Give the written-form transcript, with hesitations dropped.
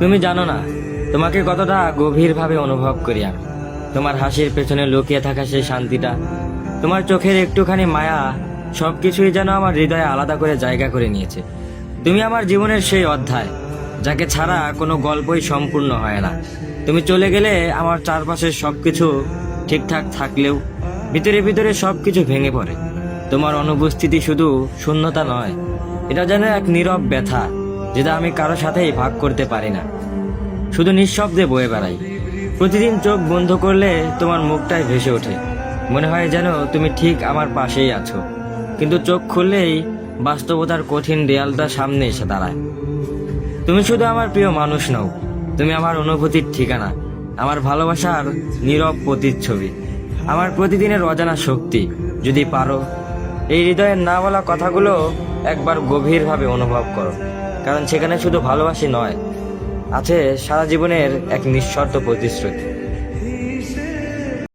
তুমি জানো না তোমাকে কতটা গভীরভাবে অনুভব করি আমি। তোমার হাসির পেছনে লুকিয়ে থাকা সেই শান্তিটা, তোমার চোখের একটুখানি মায়া, সবকিছুই যেন আমার হৃদয়ে আলাদা করে জায়গা করে নিয়েছে। তুমি আমার জীবনের সেই অধ্যায়, যাকে ছাড়া কোনো গল্পই সম্পূর্ণ হয় না। তুমি চলে গেলে আমার চারপাশের সবকিছু ঠিকঠাক থাকলেও ভিতরে ভিতরে সবকিছু ভেঙে পড়ে। তোমার অনুপস্থিতি শুধু শূন্যতা নয়, এটা যেন এক নীরব ব্যথা, যেটা আমি কারো সাথেই ভাগ করতে পারি না, শুধু নিঃশব্দে বয়ে বেড়াই। প্রতিদিন চোখ বন্ধ করলে তোমার মুখটাই ভেসে ওঠে, মনে হয় যেন তুমি ঠিক আমার পাশেই আছো। কিন্তু চোখ খুললেই বাস্তবতার কঠিন দেয়ালটা সামনে এসে দাঁড়ায়। তুমি শুধু আমার প্রিয় মানুষ নও, তুমি আমার অনুভূতির ঠিকানা, আমার ভালোবাসার নীরব প্রতিচ্ছবি, আমার প্রতিদিনের অজানা শক্তি। যদি পারো এই হৃদয়ের না বলা কথাগুলো একবার গভীরভাবে অনুভব করো, কারণ সেখানে শুধু ভালোবাসি নয়, আছে সারা জীবনের এক নিঃশর্ত প্রতিশ্রুতি।